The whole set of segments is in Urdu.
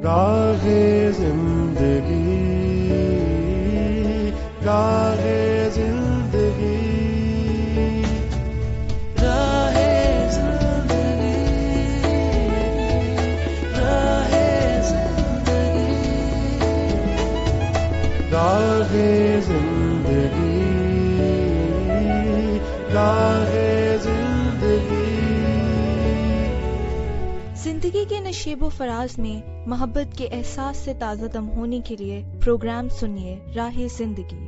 راہے زندگی، راہے زندگی، راہے زندگی، راہے زندگی، راہے زندگی، راہے زندگی۔ زندگی کے نشیب و فراز میں محبت کے احساس سے تازہ دم ہونے کے لیے پروگرام سنیے راہ زندگی۔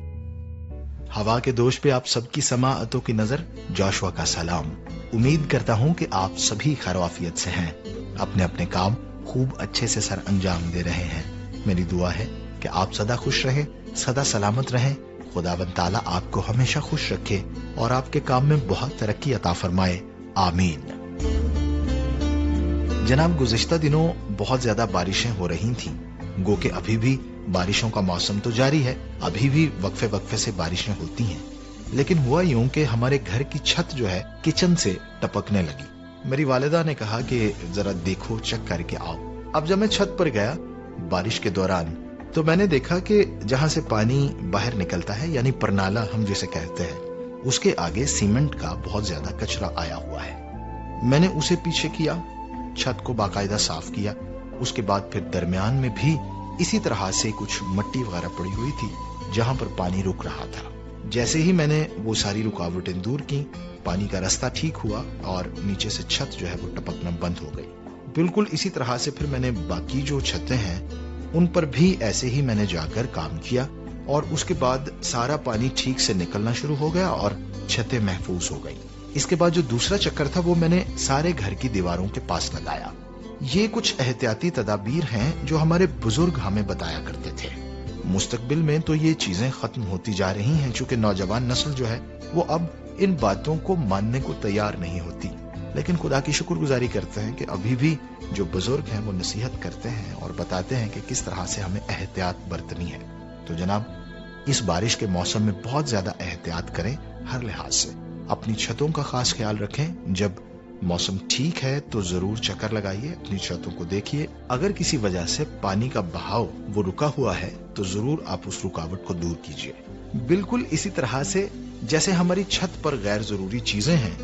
ہوا کے دوش پہ آپ سب کی سماعتوں کی نظر، جاشوا کا سلام۔ امید کرتا ہوں کہ آپ سبھی خیر و عافیت سے ہیں، اپنے اپنے کام خوب اچھے سے سر انجام دے رہے ہیں۔ میری دعا ہے کہ آپ سدا خوش رہیں، سدا سلامت رہیں، خداوند تعالیٰ آپ کو ہمیشہ خوش رکھے اور آپ کے کام میں بہت ترقی عطا فرمائے، آمین۔ جناب، گزشتہ دنوں بہت زیادہ بارشیں ہو رہی تھیں، گو کہ ابھی بھی بارشوں کا موسم تو جاری ہے، ابھی بھی وقفے وقفے سے بارشیں ہوتی ہیں، لیکن ہوا یوں کہ ہمارے گھر کی چھت جو ہے کچن سے ٹپکنے لگی۔ میری والدہ نے کہا کہ ذرا دیکھو، چیک کر کے آؤ۔ اب جب میں چھت پر گیا بارش کے دوران تو میں نے دیکھا کہ جہاں سے پانی باہر نکلتا ہے، یعنی پرنالا ہم جسے کہتے ہیں، اس کے آگے سیمنٹ کا بہت زیادہ کچرا آیا ہوا ہے۔ میں نے اسے پیچھے کیا، چھت کو باقاعدہ صاف کیا، اس کے بعد پھر درمیان میں بھی اسی طرح سے کچھ مٹی وغیرہ پڑی ہوئی تھی جہاں پر پانی رک رہا تھا۔ جیسے ہی میں نے وہ ساری رکاوٹیں دور کی، پانی کا رستہ ٹھیک ہوا اور نیچے سے چھت جو ہے وہ ٹپکنا بند ہو گئی۔ بالکل اسی طرح سے پھر میں نے باقی جو چھتیں ہیں ان پر بھی ایسے ہی میں نے جا کر کام کیا، اور اس کے بعد سارا پانی ٹھیک سے نکلنا شروع ہو گیا اور چھتیں محفوظ ہو گئی۔ اس کے بعد جو دوسرا چکر تھا وہ میں نے سارے گھر کی دیواروں کے پاس لگایا۔ یہ کچھ احتیاطی تدابیر ہیں جو ہمارے بزرگ ہمیں بتایا کرتے تھے۔ مستقبل میں تو یہ چیزیں ختم ہوتی جا رہی ہیں، چونکہ نوجوان نسل جو ہے وہ اب ان باتوں کو ماننے کو تیار نہیں ہوتی، لیکن خدا کی شکر گزاری کرتے ہیں کہ ابھی بھی جو بزرگ ہیں وہ نصیحت کرتے ہیں اور بتاتے ہیں کہ کس طرح سے ہمیں احتیاط برتنی ہے۔ تو جناب، اس بارش کے موسم میں بہت زیادہ احتیاط کریں، ہر لحاظ سے اپنی چھتوں کا خاص خیال رکھیں۔ جب موسم ٹھیک ہے تو ضرور چکر لگائیے، اپنی چھتوں کو دیکھیے، اگر کسی وجہ سے پانی کا بہاؤ وہ رکا ہوا ہے تو ضرور آپ اس رکاوٹ کو دور کیجیے۔ بالکل اسی طرح سے جیسے ہماری چھت پر غیر ضروری چیزیں ہیں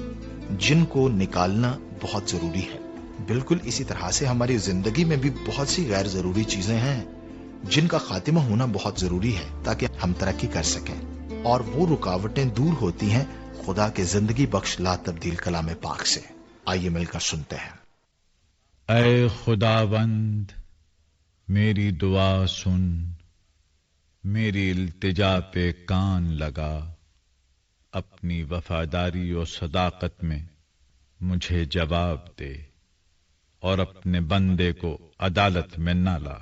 جن کو نکالنا بہت ضروری ہے، بالکل اسی طرح سے ہماری زندگی میں بھی بہت سی غیر ضروری چیزیں ہیں جن کا خاتمہ ہونا بہت ضروری ہے تاکہ ہم ترقی کر سکیں، اور وہ رکاوٹیں دور ہوتی ہیں خدا کے زندگی بخش لا تبدیل کلام پاک سے۔ آئیے مل کر سنتے ہیں۔ اے خداوند، میری دعا سن، میری التجا پہ کان لگا، اپنی وفاداری و صداقت میں مجھے جواب دے، اور اپنے بندے کو عدالت میں نہ لا،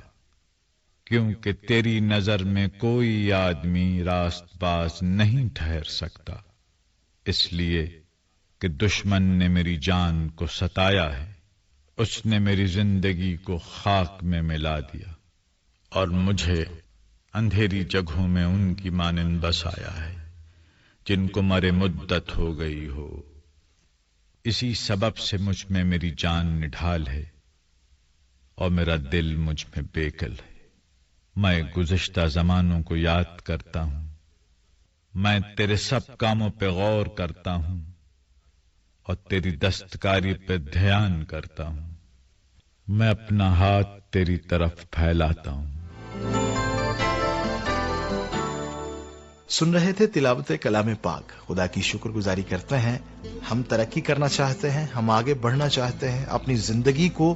کیونکہ تیری نظر میں کوئی آدمی راست باز نہیں ٹھہر سکتا، اس لیے کہ دشمن نے میری جان کو ستایا ہے، اس نے میری زندگی کو خاک میں ملا دیا، اور مجھے اندھیری جگہوں میں ان کی مانند بسایا ہے جن کو مرے مدت ہو گئی ہو۔ اسی سبب سے مجھ میں میری جان نڈھال ہے اور میرا دل مجھ میں بیکل ہے۔ میں گزشتہ زمانوں کو یاد کرتا ہوں، میں تیرے سب کاموں پہ غور کرتا ہوں اور تیری دستکاری پہ دھیان کرتا ہوں۔ میں اپنا ہاتھ تیری طرف پھیلاتا ہوں۔ سن رہے تھے تلاوت کلام پاک۔ خدا کی شکر گزاری کرتے ہیں، ہم ترقی کرنا چاہتے ہیں، ہم آگے بڑھنا چاہتے ہیں، اپنی زندگی کو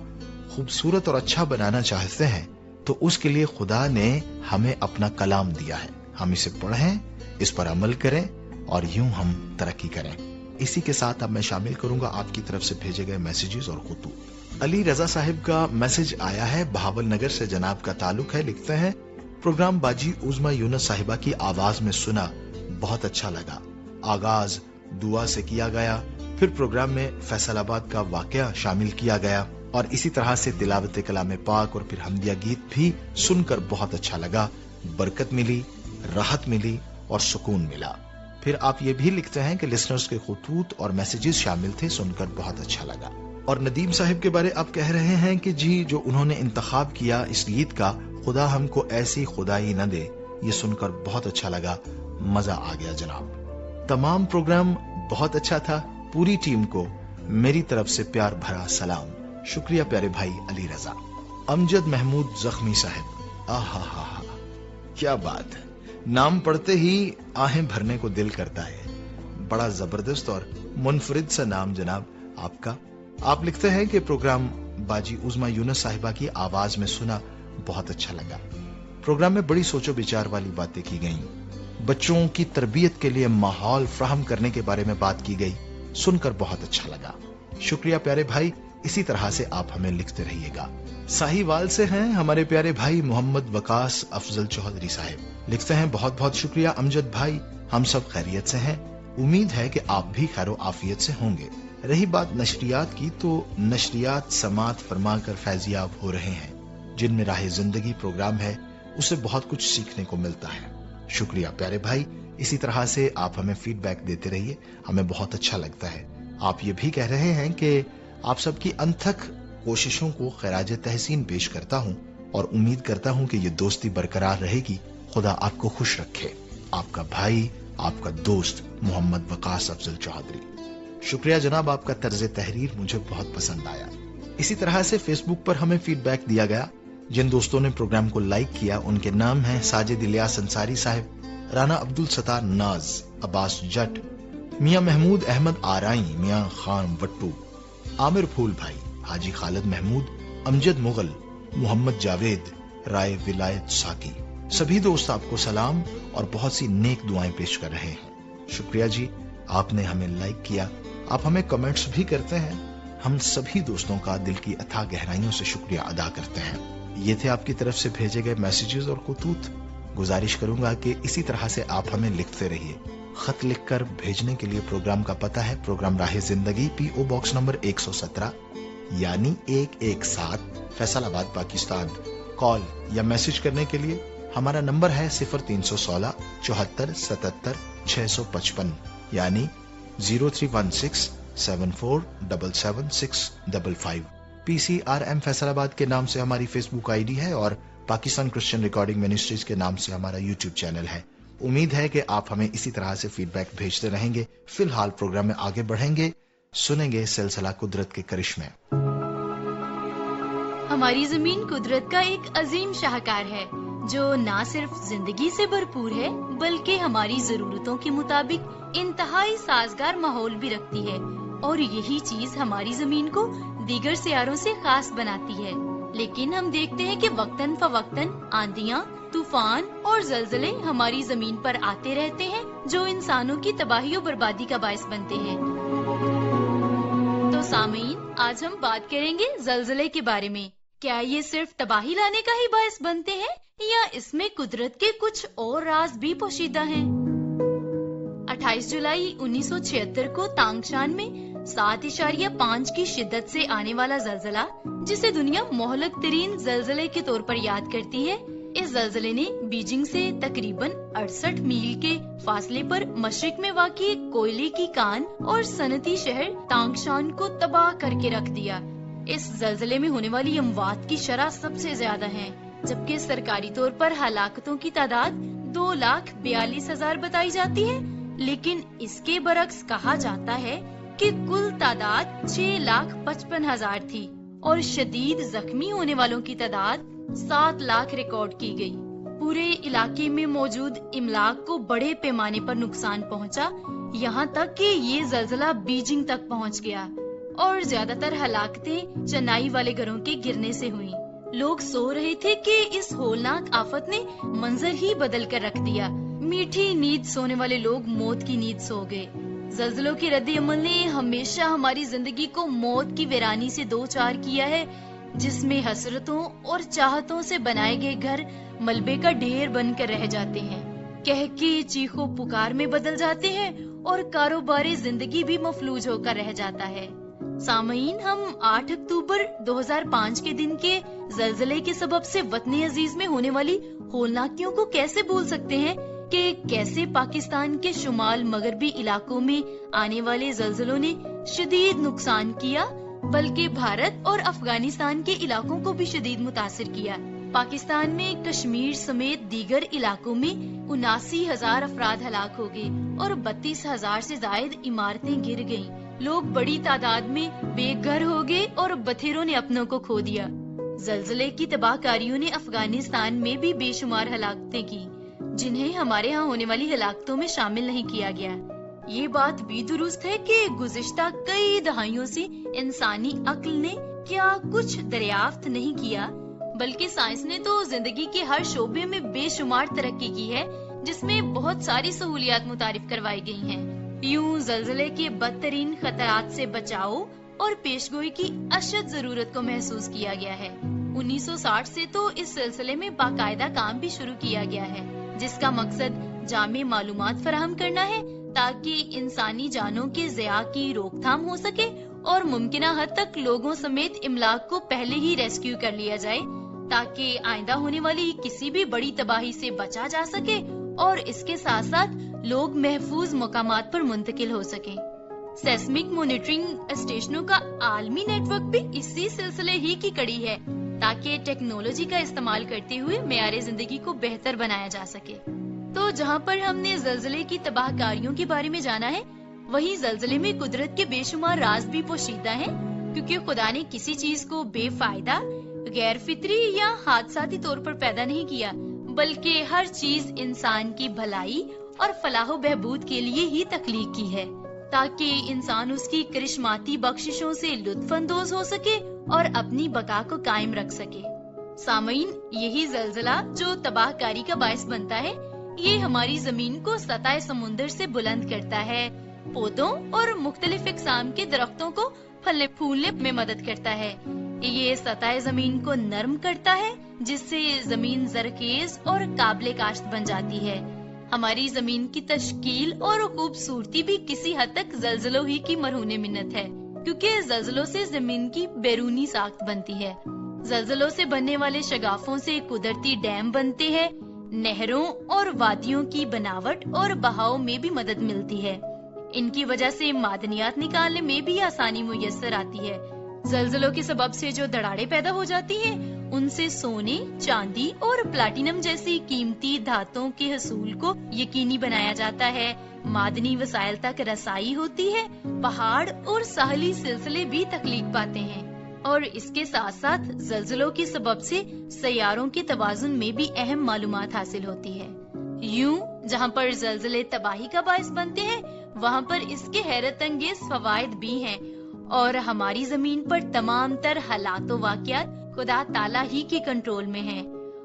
خوبصورت اور اچھا بنانا چاہتے ہیں، تو اس کے لیے خدا نے ہمیں اپنا کلام دیا ہے۔ ہم اسے پڑھیں، اس پر عمل کریں اور یوں ہم ترقی کریں۔ اسی کے ساتھ اب میں شامل کروں گا آپ کی طرف سے بھیجے گئے میسیجز اور خطوط۔ علی رضا صاحب کا میسج آیا ہے، بہاول نگر سے جناب کا تعلق ہے۔ لکھتے ہیں، پروگرام باجی عظما یونس صاحبہ کی آواز میں سنا، بہت اچھا لگا۔ آغاز دعا سے کیا گیا، پھر پروگرام میں فیصل آباد کا واقعہ شامل کیا گیا، اور اسی طرح سے تلاوت کلام پاک اور پھر حمدیہ گیت بھی سن کر بہت اچھا لگا، برکت ملی، راحت ملی اور سکون ملا۔ پھر آپ یہ بھی لکھتے ہیں کہ لسنرز کے خطوط اور میسیجز شامل تھے، سن کر بہت اچھا لگا۔ اور ندیم صاحب کے بارے آپ کہہ رہے ہیں کہ جی جو انہوں نے انتخاب کیا اس گیت کا، خدا ہم کو ایسی خدائی نہ دے، یہ سن کر بہت اچھا لگا، مزہ آ گیا جناب۔ تمام پروگرام بہت اچھا تھا، پوری ٹیم کو میری طرف سے پیار بھرا سلام۔ شکریہ پیارے بھائی علی رضا۔ امجد محمود زخمی صاحب، آہا ہا ہا، کیا بات ہے، نام پڑھتے ہی آہیں بھرنے کو دل کرتا ہے۔ بڑا زبردست اور منفرد سا نام جناب آپ کا۔ آپ لکھتے ہیں کہ پروگرام باجی عظما یونس صاحبہ کی آواز میں سنا، بہت اچھا لگا۔ پروگرام میں بڑی سوچ و بچار والی باتیں کی گئیں، بچوں کی تربیت کے لیے ماحول فراہم کرنے کے بارے میں بات کی گئی، سن کر بہت اچھا لگا۔ شکریہ پیارے بھائی، اسی طرح سے آپ ہمیں لکھتے رہیے گا۔ ساہیوال سے ہیں ہمارے پیارے بھائی محمد وقاص افضل چودھری صاحب، لکھتے ہیں بہت بہت شکریہ امجد بھائی، ہم سب خیریت سے ہیں، امید ہے کہ آپ بھی خیر و عافیت سے ہوں گے۔ رہی بات نشریات کی، تو نشریات سماعت فرما کر فیضیاب ہو رہے ہیں، جن میں راہ زندگی پروگرام ہے، اسے بہت کچھ سیکھنے کو ملتا ہے۔ شکریہ پیارے بھائی، اسی طرح سے آپ ہمیں فیڈ بیک دیتے رہیے، ہمیں بہت اچھا لگتا ہے۔ آپ یہ بھی کہہ رہے ہیں کہ آپ سب کی انتھک کوششوں کو خراج تحسین پیش کرتا ہوں اور امید کرتا ہوں کہ یہ دوستی برقرار رہے گی، خدا آپ کو خوش رکھے۔ آپ کا بھائی، آپ کا دوست محمد وقاص افضل چودھری۔ شکریہ جناب، آپ کا طرز تحریر مجھے بہت پسند آیا۔ اسی طرح سے فیس بک پر ہمیں فیڈ بیک دیا گیا، جن دوستوں نے پروگرام کو لائک کیا ان کے نام ہیں ساجد الیاس انصاری صاحب، رانا عبدالستار ناز، عباس جٹ، میاں محمود احمد آرائی، میاں خان وٹو، عامر پھول بھائی، حاجی خالد محمود، امجد مغل، محمد جاوید، رائے ولایت ساکی۔ سبھی دوست آپ کو سلام اور بہت سی نیک دعائیں پیش کر رہے ہیں۔ شکریہ جی، آپ نے ہمیں لائک کیا، آپ ہمیں کمنٹس بھی کرتے ہیں، ہم سبھی دوستوں کا دل کی اتھا گہرائیوں سے شکریہ ادا کرتے ہیں۔ یہ تھے آپ کی طرف سے بھیجے گئے میسیجز اور خطوط۔ گزارش کروں گا کہ اسی طرح سے آپ ہمیں لکھتے رہیے۔ خط لکھ کر بھیجنے کے لیے پروگرام کا پتہ ہے پروگرام راہ زندگی، پی او باکس نمبر 117 یعنی 117 فیصل آباد پاکستان۔ کال یا میسج کرنے کے لیے ہمارا نمبر ہے 0316 74 77 655 یعنی 0316 74 77 655۔ PCRM فیصل آباد کے نام سے ہماری فیس بک آئی ڈی ہے اور پاکستان کرسچن ریکارڈنگ منسٹریز کے نام سے ہمارا یوٹیوب چینل ہے۔ امید ہے کہ آپ ہمیں اسی طرح سے فیڈ بیک بھیجتے رہیں گے۔ فی الحال پروگرام میں آگے بڑھیں گے، سنیں گے سلسلہ قدرت کے کرشمے۔ ہماری زمین قدرت کا ایک عظیم شاہکار ہے جو نہ صرف زندگی سے بھرپور ہے بلکہ ہماری ضرورتوں کے مطابق انتہائی سازگار ماحول بھی رکھتی ہے، اور یہی چیز ہماری زمین کو دیگر سیاروں سے خاص بناتی ہے۔ لیکن ہم دیکھتے ہیں کہ وقتاً فوقتاً آندیاں، طوفان اور زلزلے ہماری زمین پر آتے رہتے ہیں جو انسانوں کی تباہی و بربادی کا باعث بنتے ہیں۔ تو سامعین، آج ہم بات کریں گے زلزلے کے بارے میں۔ کیا یہ صرف تباہی لانے کا ہی باعث بنتے ہیں یا اس میں قدرت کے کچھ اور راز بھی پوشیدہ ہیں؟ 28 جولائی 1976 کو تانگشان میں 7.5 کی شدت سے آنے والا زلزلہ، جسے دنیا مہلک ترین زلزلے کے طور پر یاد کرتی ہے، اس زلزلے نے بیجنگ سے تقریباً 68 میل کے فاصلے پر مشرق میں واقع ایک کوئلے کی کان اور صنعتی شہر تانگشان کو تباہ کر کے رکھ دیا۔ اس زلزلے میں ہونے والی اموات کی شرح سب سے زیادہ ہے، جبکہ سرکاری طور پر ہلاکتوں کی تعداد 2,42,000 بتائی جاتی ہے، لیکن اس کے برعکس کہا جاتا ہے کہ کل تعداد 6,55,000 تھی اور شدید زخمی ہونے والوں کی تعداد 7 لاکھ ریکارڈ کی گئی۔ پورے علاقے میں موجود املاک کو بڑے پیمانے پر نقصان پہنچا، یہاں تک کہ یہ زلزلہ بیجنگ تک پہنچ گیا، اور زیادہ تر ہلاکتیں چنائی والے گھروں کے گرنے سے ہوئیں۔ لوگ سو رہے تھے کہ اس ہولناک آفت نے منظر ہی بدل کر رکھ دیا۔ میٹھی نیند سونے والے لوگ موت کی نیند سو گئے۔ زلزلوں کے رد عمل نے ہمیشہ ہماری زندگی کو موت کی ویرانی سے دوچار کیا ہے، جس میں حسرتوں اور چاہتوں سے بنائے گئے گھر ملبے کا ڈھیر بن کر رہ جاتے ہیں، کہہ کے چیخو پکار میں بدل جاتے ہیں، اور کاروبار زندگی بھی مفلوج ہو کر رہ جاتا ہے۔ سامعین، ہم 8 اکتوبر 2005 کے دن کے زلزلے کے سبب سے وطن عزیز میں ہونے والی ہولناکیوں کو کیسے بھول سکتے ہیں کہ کیسے پاکستان کے شمال مغربی علاقوں میں آنے والے زلزلوں نے شدید نقصان کیا، بلکہ بھارت اور افغانستان کے علاقوں کو بھی شدید متاثر کیا۔ پاکستان میں کشمیر سمیت دیگر علاقوں میں 79,000 افراد ہلاک ہو گئے اور 32,000 سے زائد عمارتیں گر گئیں۔ لوگ بڑی تعداد میں بے گھر ہو گئے اور بتھیروں نے اپنوں کو کھو دیا۔ زلزلے کی تباہ کاریوں نے افغانستان میں بھی بے شمار ہلاکتیں کی، جنہیں ہمارے ہاں ہونے والی ہلاکتوں میں شامل نہیں کیا گیا۔ یہ بات بھی درست ہے کہ گزشتہ کئی دہائیوں سے انسانی عقل نے کیا کچھ دریافت نہیں کیا، بلکہ سائنس نے تو زندگی کے ہر شعبے میں بے شمار ترقی کی ہے، جس میں بہت ساری سہولیات متعارف کروائی گئی ہیں۔ یوں زلزلے کے بدترین خطرات سے بچاؤ اور پیشگوئی کی اشد ضرورت کو محسوس کیا گیا ہے۔ 1960 سے تو اس سلسلے میں باقاعدہ کام بھی شروع کیا گیا ہے، جس کا مقصد جامع معلومات فراہم کرنا ہے تاکہ انسانی جانوں کے ضیاع کی روک تھام ہو سکے اور ممکنہ حد تک لوگوں سمیت املاک کو پہلے ہی ریسکیو کر لیا جائے تاکہ آئندہ ہونے والی کسی بھی بڑی تباہی سے بچا جا سکے اور اس کے ساتھ ساتھ لوگ محفوظ مقامات پر منتقل ہو سکیں۔ سیسمک مانیٹرنگ اسٹیشنوں کا عالمی نیٹ ورک بھی اسی سلسلے ہی کی کڑی ہے تاکہ ٹیکنالوجی کا استعمال کرتے ہوئے معیار زندگی کو بہتر بنایا جا سکے۔ تو جہاں پر ہم نے زلزلے کی تباہ کاریوں کے بارے میں جانا ہے، وہیں زلزلے میں قدرت کے بے شمار راز بھی پوشیدہ ہیں، کیونکہ خدا نے کسی چیز کو بے فائدہ، غیر فطری یا حادثاتی طور پر پیدا نہیں کیا، بلکہ ہر چیز انسان کی بھلائی اور فلاح و بہبود کے لیے ہی تخلیق کی ہے، تاکہ انسان اس کی کرشماتی بخششوں سے لطف اندوز ہو سکے اور اپنی بقا کو قائم رکھ سکے۔ سامعین، یہی زلزلہ جو تباہ کاری کا باعث بنتا ہے، یہ ہماری زمین کو سطح سمندر سے بلند کرتا ہے، پودوں اور مختلف اقسام کے درختوں کو پھلنے پھولنے میں مدد کرتا ہے۔ یہ سطح زمین کو نرم کرتا ہے، جس سے زمین زرخیز اور قابل کاشت بن جاتی ہے۔ ہماری زمین کی تشکیل اور خوبصورتی بھی کسی حد تک زلزلوں ہی کی مرہون منت ہے، کیونکہ زلزلوں سے زمین کی بیرونی ساخت بنتی ہے۔ زلزلوں سے بننے والے شگافوں سے قدرتی ڈیم بنتے ہیں، نہروں اور وادیوں کی بناوٹ اور بہاؤ میں بھی مدد ملتی ہے۔ ان کی وجہ سے معدنیات نکالنے میں بھی آسانی میسر آتی ہے۔ زلزلوں کے سبب سے جو دراڑیں پیدا ہو جاتی ہیں، ان سے سونے، چاندی اور پلاٹینم جیسی قیمتی دھاتوں کے حصول کو یقینی بنایا جاتا ہے، معدنی وسائل تک رسائی ہوتی ہے، پہاڑ اور ساحلی سلسلے بھی تخلیق پاتے ہیں، اور اس کے ساتھ ساتھ زلزلوں کے سبب سے سیاروں کے توازن میں بھی اہم معلومات حاصل ہوتی ہے۔ یوں جہاں پر زلزلے تباہی کا باعث بنتے ہیں، وہاں پر اس کے حیرت انگیز فوائد بھی ہیں، اور ہماری زمین پر تمام تر حالات و واقعات خدا تعالیٰ ہی کے کنٹرول میں ہیں،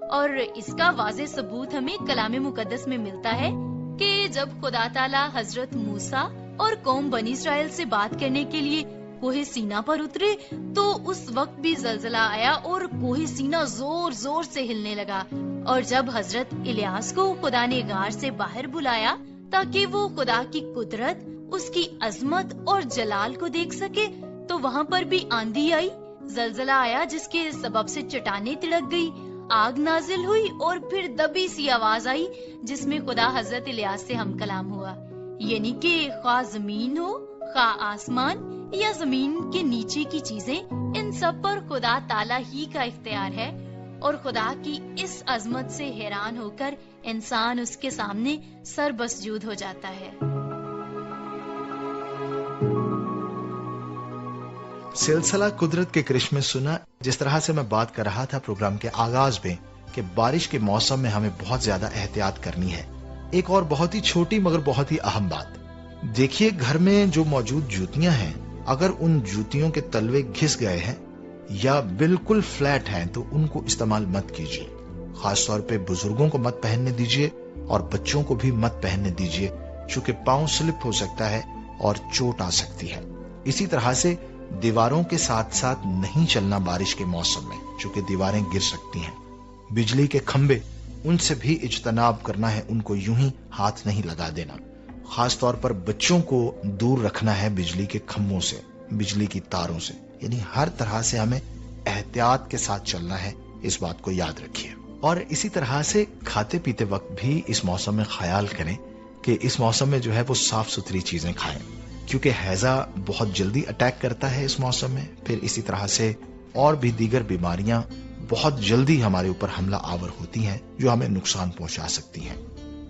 اور اس کا واضح ثبوت ہمیں کلام مقدس میں ملتا ہے کہ جب خدا تعالیٰ حضرت موسیٰ اور قوم بنی اسرائیل سے بات کرنے کے لیے کوہ سینا پر اترے تو اس وقت بھی زلزلہ آیا اور کوہ سینا زور زور سے ہلنے لگا، اور جب حضرت الیاس کو خدا نے غار سے باہر بلایا تاکہ وہ خدا کی قدرت، اس کی عظمت اور جلال کو دیکھ سکے، تو وہاں پر بھی آندھی آئی، زلزلہ آیا جس کے سبب سے چٹانیں تڑک گئی، آگ نازل ہوئی اور پھر دبی سی آواز آئی جس میں خدا حضرت الیاس سے ہم کلام ہوا۔ یعنی کہ خواہ زمین ہو، خواہ آسمان یا زمین کے نیچے کی چیزیں، ان سب پر خدا تعالیٰ ہی کا اختیار ہے، اور خدا کی اس عظمت سے حیران ہو کر انسان اس کے سامنے سر بسجود ہو جاتا ہے۔ سلسلہ قدرت کے کرشمے سنا، جس طرح سے میں بات کر رہا تھا پروگرام کے آغاز میں کہ بارش کے موسم میں ہمیں بہت زیادہ احتیاط کرنی ہے۔ ایک اور بہت ہی چھوٹی مگر بہت ہی اہم بات، دیکھیے گھر میں جو موجود جوتیاں ہیں، اگر ان جوتیوں کے تلوے گھس گئے ہیں یا بالکل فلیٹ ہیں تو ان کو استعمال مت کیجیے، خاص طور پہ بزرگوں کو مت پہننے دیجیے اور بچوں کو بھی مت پہننے دیجیے، چونکہ پاؤں سلپ ہو سکتا ہے اور چوٹ آ سکتی ہے۔ اسی طرح سے دیواروں کے ساتھ ساتھ نہیں چلنا بارش کے موسم میں، چونکہ دیواریں گر سکتی ہیں۔ بجلی کے کھمبے، ان سے بھی اجتناب کرنا ہے، ان کو یوں ہی ہاتھ نہیں لگا دینا۔ خاص طور پر بچوں کو دور رکھنا ہے بجلی کے کھمبوں سے، بجلی کی تاروں سے، یعنی ہر طرح سے ہمیں احتیاط کے ساتھ چلنا ہے، اس بات کو یاد رکھیے۔ اور اسی طرح سے کھاتے پیتے وقت بھی اس موسم میں خیال کریں کہ اس موسم میں جو ہے وہ صاف ستھری چیزیں کھائیں، کیونکہ ہیضہ بہت جلدی اٹیک کرتا ہے اس موسم میں. پھر اسی طرح سے اور بھی دیگر بیماریاں بہت جلدی ہمارے اوپر حملہ آور ہوتی ہیں جو ہمیں نقصان پہنچا سکتی ہیں.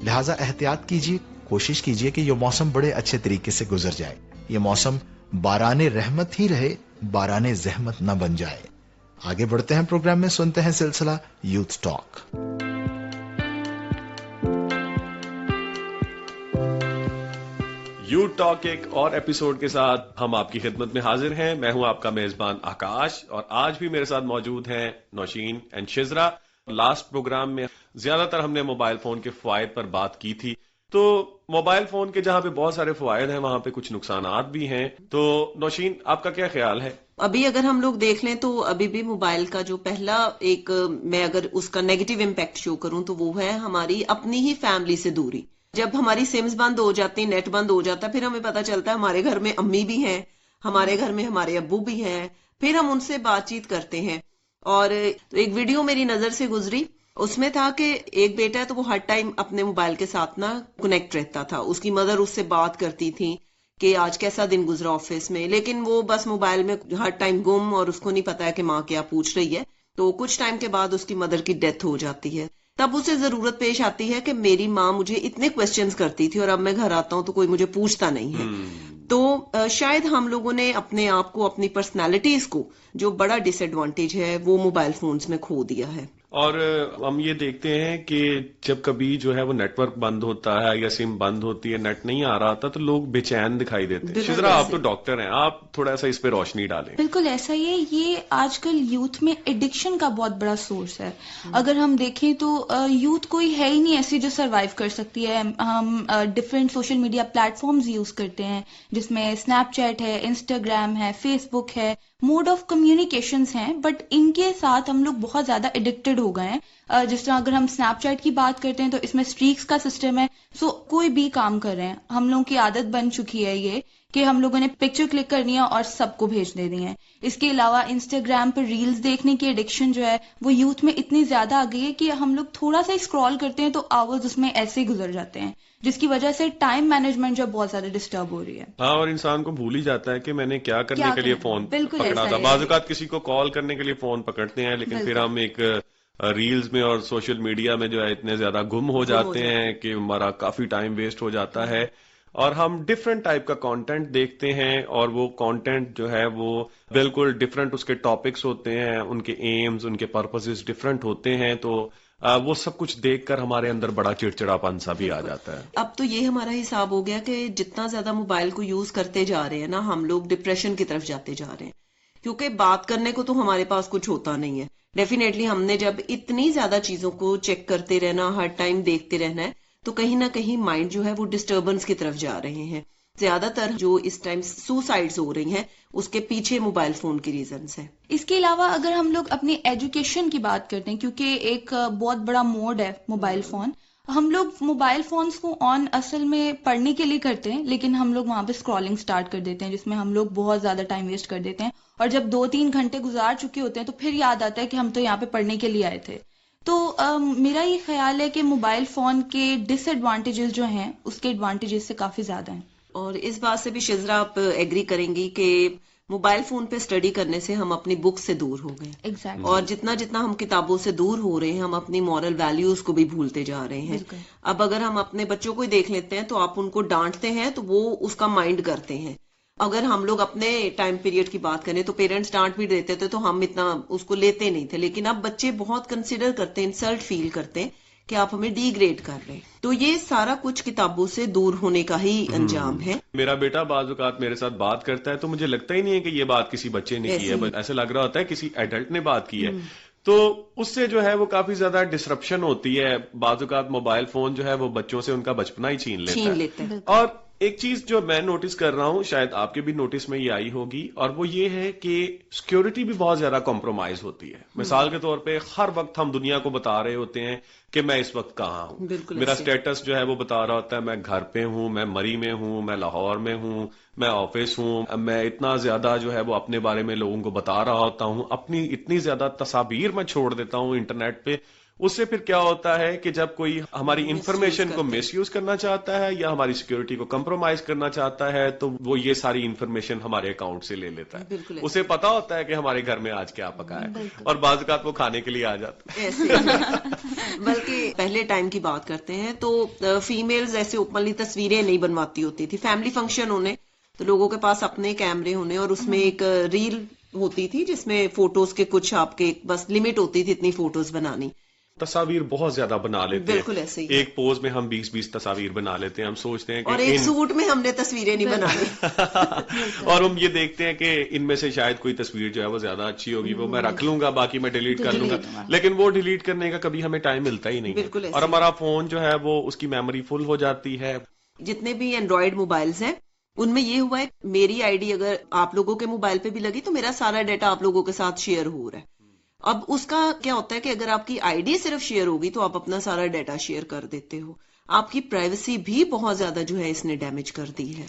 لہٰذا احتیاط کیجیے, کوشش کیجیے کہ یہ موسم بڑے اچھے طریقے سے گزر جائے. یہ موسم باران رحمت ہی رہے, باران زحمت نہ بن جائے. آگے بڑھتے ہیں پروگرام میں, سنتے ہیں سلسلہ یوتھ ٹاک. یوتھ ٹاک ایک اور ایپیسوڈ کے ساتھ ہم آپ کی خدمت میں حاضر ہیں. میں ہوں آپ کا میزبان آکاش, اور آج بھی میرے ساتھ موجود ہیں نوشین اینڈ شزرا. لاسٹ پروگرام میں زیادہ تر ہم نے موبائل فون کے فوائد پر بات کی تھی. تو موبائل فون کے جہاں پہ بہت سارے فوائد ہیں وہاں پہ کچھ نقصانات بھی ہیں. تو نوشین, آپ کا کیا خیال ہے؟ ابھی اگر ہم لوگ دیکھ لیں تو ابھی بھی موبائل کا جو پہلا ایک, میں اگر اس کا نیگیٹو امپیکٹ شو کروں تو وہ ہے ہماری اپنی ہی فیملی سے دوری. جب ہماری سمز بند ہو جاتی, نیٹ بند ہو جاتا ہے, پھر ہمیں پتا چلتا ہے ہمارے گھر میں امی بھی ہیں, ہمارے گھر میں ہمارے ابو بھی ہیں, پھر ہم ان سے بات چیت کرتے ہیں. اور ایک ویڈیو میری نظر سے گزری, اس میں تھا کہ ایک بیٹا ہے تو وہ ہر ٹائم اپنے موبائل کے ساتھ نا کنیکٹ رہتا تھا. اس کی مدر اس سے بات کرتی تھی کہ آج کیسا دن گزرا آفس میں, لیکن وہ بس موبائل میں ہر ٹائم گم, اور اس کو نہیں پتا ہے کہ ماں کیا پوچھ رہی ہے. تو کچھ ٹائم کے بعد اس کی مدر کی ڈیتھ ہو جاتی ہے. تب اسے ضرورت پیش آتی ہے کہ میری ماں مجھے اتنے کوسچنز کرتی تھی اور اب میں گھر آتا ہوں تو کوئی مجھے پوچھتا نہیں ہے. تو شاید ہم لوگوں نے اپنے آپ کو, اپنی پرسنالٹیز کو, جو بڑا ڈس ایڈوانٹیج ہے وہ موبائل فونز میں کھو دیا ہے. اور ہم یہ دیکھتے ہیں کہ جب کبھی جو ہے وہ نیٹ ورک بند ہوتا ہے یا سم بند ہوتی ہے, نیٹ نہیں آ رہا ہوتا, تو لوگ بے چین دکھائی دیتے ہیں. شزرا, آپ تو ڈاکٹر ہیں, آپ تھوڑا سا اس پہ روشنی ڈالیں. بالکل ایسا ہی ہے. یہ آج کل یوتھ میں ایڈکشن کا بہت بڑا سورس ہے. اگر ہم دیکھیں تو یوتھ کوئی ہے ہی نہیں ایسی جو سروائیو کر سکتی ہے. ہم different social media platforms use کرتے ہیں, جس میں اسنیپ چیٹ ہے, انسٹاگرام ہے, فیس بک ہے, موڈ آف کمیونیکیشنز ہیں, بٹ ان کے ساتھ ہم لوگ بہت زیادہ ایڈکٹڈ ہو گئے ہیں. جس طرح اگر ہم اسنیپ چیٹ کی بات کرتے ہیں تو اس میں اسٹریکس کا سسٹم ہے. سو کوئی بھی کام کر رہے ہیں, ہم لوگوں کی عادت بن چکی ہے یہ کہ ہم لوگوں نے پکچر کلک کرنی ہے اور سب کو بھیج دینی ہے. اس کے علاوہ انسٹاگرام پر ریلز دیکھنے کی ایڈکشن جو ہے وہ یوتھ میں اتنی زیادہ آ گئی ہے کہ ہم لوگ تھوڑا سا اسکرول کرتے ہیں تو آورز اس میں ایسے ہی گزر جاتے ہیں, جس کی وجہ سے ٹائم مینجمنٹ جو بہت زیادہ ڈسٹرب ہو رہی ہے. ہاں, اور انسان کو بھول ہی جاتا ہے کہ میں نے کیا کرنے کے لیے فون پکڑا تھا. بعض اوقات کسی کو کال کرنے کے لیے فون پکڑتے ہیں, لیکن پھر ہم ایک ریلز میں اور سوشل میڈیا میں جو ہے اتنے زیادہ گم ہو جاتے ہیں کہ ہمارا کافی ٹائم ویسٹ ہو جاتا ہے. اور ہم ڈفرینٹ ٹائپ کا کانٹینٹ دیکھتے ہیں, اور وہ کانٹینٹ جو ہے وہ بالکل ڈفرینٹ اس کے ٹاپکس ہوتے ہیں, ان کے ایمز, ان کے پرپسز ڈفرینٹ ہوتے ہیں. تو وہ سب کچھ دیکھ کر ہمارے اندر بڑا چڑچڑاپن سا بھی آ جاتا ہے. اب تو یہ ہمارا حساب ہو گیا کہ جتنا زیادہ موبائل کو یوز کرتے جا رہے ہیں نا, ہم لوگ ڈپریشن کی طرف جاتے جا رہے ہیں, کیونکہ بات کرنے کو تو ہمارے پاس کچھ ہوتا نہیں ہے. ڈیفینیٹلی ہم نے جب اتنی زیادہ چیزوں کو چیک کرتے رہنا, ہر ٹائم دیکھتے رہنا ہے, تو کہیں نہ کہیں مائنڈ جو ہے وہ ڈسٹربنس کی طرف جا رہے ہیں. زیادہ تر جو اس ٹائم سوسائڈز ہو رہی ہیں اس کے پیچھے موبائل فون کی ریزنز ہیں. اس کے علاوہ اگر ہم لوگ اپنی ایجوکیشن کی بات کرتے ہیں, کیونکہ ایک بہت بڑا موڈ ہے موبائل فون, ہم لوگ موبائل فونز کو آن اصل میں پڑھنے کے لیے کرتے ہیں, لیکن ہم لوگ وہاں پہ اسکرولنگ سٹارٹ کر دیتے ہیں, جس میں ہم لوگ بہت زیادہ ٹائم ویسٹ کر دیتے ہیں, اور جب 2-3 گھنٹے گزار چکے ہوتے ہیں تو پھر یاد آتا ہے کہ ہم تو یہاں پہ پڑھنے کے لیے آئے تھے. تو میرا یہ خیال ہے کہ موبائل فون کے ڈس ایڈوانٹیجز جو ہیں اس کے ایڈوانٹیجز سے کافی زیادہ ہیں. اور اس بات سے بھی شزرا آپ ایگری کریں گی کہ موبائل فون پہ اسٹڈی کرنے سے ہم اپنی بک سے دور ہو گئے. Exactly. اور جتنا جتنا ہم کتابوں سے دور ہو رہے ہیں, ہم اپنی مورل ویلیوز کو بھی بھولتے جا رہے ہیں. اب اگر ہم اپنے بچوں کو ہی دیکھ لیتے ہیں تو آپ ان کو ڈانٹتے ہیں تو وہ اس کا مائنڈ کرتے ہیں. اگر ہم لوگ اپنے ٹائم پیریڈ کی بات کریں تو پیرنٹس ڈانٹ بھی دیتے تھے تو ہم اتنا اس کو لیتے نہیں تھے, لیکن اب بچے بہت کنسیڈر کرتے ہیں, انسلٹ فیل کرتے ہیں کہ آپ ہمیں ڈی گریڈ کر رہے ہیں. تو یہ سارا کچھ کتابوں سے دور ہونے کا ہی انجام ہے. میرا بیٹا بعض اوقات میرے ساتھ بات کرتا ہے تو مجھے لگتا ہی نہیں ہے کہ یہ بات کسی بچے نے کی ہے, ایسے لگ رہا ہوتا ہے کسی ایڈلٹ نے بات کی ہے. تو اس سے جو ہے وہ کافی زیادہ ڈسرپشن ہوتی ہے. بعض اوقات موبائل فون جو ہے وہ بچوں سے ان کا بچپنا ہی چھین لیتا ہے. اور ایک چیز جو میں نوٹس کر رہا ہوں, شاید آپ کے بھی نوٹس میں یہ آئی ہوگی, اور وہ یہ ہے کہ سیکیورٹی بھی بہت زیادہ کمپرومائز ہوتی ہے. مثال کے طور پہ ہر وقت ہم دنیا کو بتا رہے ہوتے ہیں کہ میں اس وقت کہاں ہوں, میرا سٹیٹس جو ہے وہ بتا رہا ہوتا ہے میں گھر پہ ہوں, میں مری میں ہوں, میں لاہور میں ہوں, میں آفس ہوں. میں اتنا زیادہ جو ہے وہ اپنے بارے میں لوگوں کو بتا رہا ہوتا ہوں, اپنی اتنی زیادہ تصاویر میں چھوڑ دیتا ہوں انٹرنیٹ پہ. اس سے پھر کیا ہوتا ہے کہ جب کوئی ہماری انفارمیشن کو مس یوز کرنا چاہتا ہے یا ہماری سیکورٹی کو کمپرومائز کرنا چاہتا ہے تو وہ یہ ساری انفارمیشن ہمارے اکاؤنٹ سے لے لیتا ہے. اسے پتا ہوتا ہے کہ ہمارے گھر میں آج کیا پکا ہے اور بعض اوقات وہ کھانے کے لیے آ جاتا ہے. بلکہ پہلے ٹائم کی بات کرتے ہیں تو فیمیلز ایسے اوپنلی تصویریں نہیں بنواتی ہوتی تھی. فیملی فنکشن ہونے تو لوگوں کے پاس اپنے کیمرے ہونے اور اس میں ایک ریل ہوتی تھی جس میں فوٹوز کے کچھ آپ کے بس لمٹ ہوتی تھی اتنی فوٹوز بنانی. تصاویر بہت زیادہ بنا لیتے ہیں. بالکل ایسے ہی. ایک پوز میں ہم 20 تصاویر بنا لیتے ہیں. ہم سوچتے ہیں کہ اور ایک سوٹ میں ہم نے تصویریں نہیں بنانی اور ہم یہ دیکھتے ہیں کہ ان میں سے شاید کوئی تصویر جو ہے وہ زیادہ اچھی ہوگی, وہ میں رکھ لوں گا, باقی میں ڈیلیٹ کر لوں گا. لیکن وہ ڈیلیٹ کرنے کا کبھی ہمیں ٹائم ملتا ہی نہیں. اور ہمارا فون جو ہے وہ اس کی میموری فل ہو جاتی ہے. جتنے بھی اینڈرائڈ موبائلز ہیں ان میں یہ ہوا ہے میری آئی ڈی اگر آپ لوگوں کے موبائل پہ بھی لگی تو میرا سارا ڈیٹا آپ لوگوں کے ساتھ شیئر ہو رہا ہے. اب اس کا کیا ہوتا ہے کہ اگر آپ کی آئی ڈی صرف شیئر ہوگی تو آپ اپنا سارا ڈیٹا شیئر کر دیتے ہو. آپ کی پرائیویسی بھی بہت زیادہ جو ہے اس نے ڈیمیج کر دی ہے.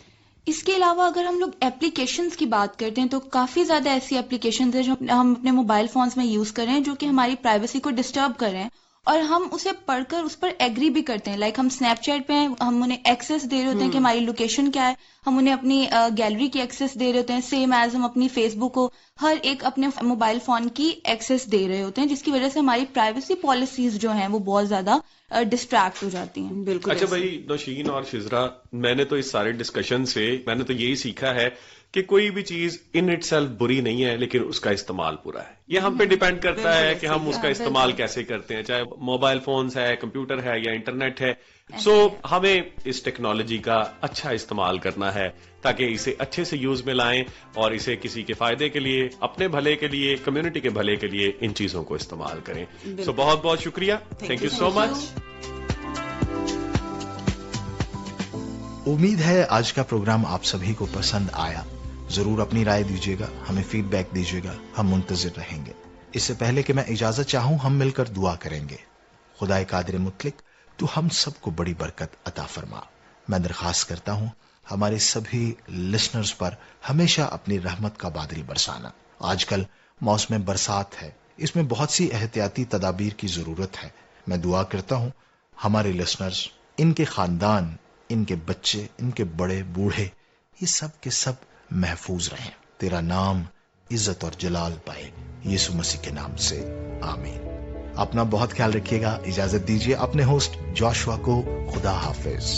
اس کے علاوہ اگر ہم لوگ اپلیکیشنز کی بات کرتے ہیں تو کافی زیادہ ایسی اپلیکیشنز ہیں جو ہم اپنے موبائل فونز میں یوز کر رہے ہیں جو کہ ہماری پرائیویسی کو ڈسٹرب کر رہے ہیں اور ہم اسے پڑھ کر اس پر ایگری بھی کرتے ہیں. لائک ہم اسنیپ چیٹ پہ ہیں, ہم انہیں ایکسیس دے رہے ہوتے ہیں کہ ہماری لوکیشن کیا ہے, ہم انہیں اپنی گیلری کی ایکسیس دے رہے ہوتے ہیں, سیم ایز ہم اپنی فیس بک کو ہر ایک اپنے موبائل فون کی ایکسیس دے رہے ہوتے ہیں, جس کی وجہ سے ہماری پرائیویسی پالیسیز جو ہیں وہ بہت زیادہ ڈسٹریکٹ ہو جاتی ہیں. بالکل. اچھا بھائی نوشین اور شزرا, میں نے تو اس سارے ڈسکشن سے میں نے تو یہی سیکھا ہے کہ کوئی بھی چیز ان اٹ سیلف بری نہیں ہے لیکن اس کا استعمال برا ہے. یہ ہم پہ ڈیپینڈ کرتا ہے کہ ہم اس کا استعمال کیسے کرتے ہیں, چاہے موبائل فونز ہے, کمپیوٹر ہے یا انٹرنیٹ ہے. سو ہمیں اس ٹیکنالوجی کا اچھا استعمال کرنا ہے تاکہ اسے اچھے سے یوز میں لائیں اور اسے کسی کے فائدے کے لیے, اپنے بھلے کے لیے, کمیونٹی کے بھلے کے لیے ان چیزوں کو استعمال کریں. سو بہت بہت شکریہ. تھینک یو سو مچ. امید ہے آج کا پروگرام آپ سبھی کو پسند آیا. ضرور اپنی رائے دیجیے گا, ہمیں فیڈ بیک دیجیے گا, ہم منتظر رہیں گے. اس سے پہلے کہ میں اجازت چاہوں, ہم مل کر دعا کریں گے. خدائے قادر مطلق تو ہم سب کو بڑی برکت عطا فرما. میں درخواست کرتا ہوں ہمارے سبھی لسنرز پر ہمیشہ اپنی رحمت کا بادل برسانا. آج کل موسم برسات ہے, اس میں بہت سی احتیاطی تدابیر کی ضرورت ہے. میں دعا کرتا ہوں ہمارے لسنرز, ان کے خاندان, ان کے بچے, ان کے بڑے بوڑھے, یہ سب کے سب محفوظ رہیں. تیرا نام عزت اور جلال پائے, یسوع مسیح کے نام سے, آمین. اپنا بہت خیال رکھیے گا. اجازت دیجیے اپنے ہوسٹ جوشوا کو. خدا حافظ.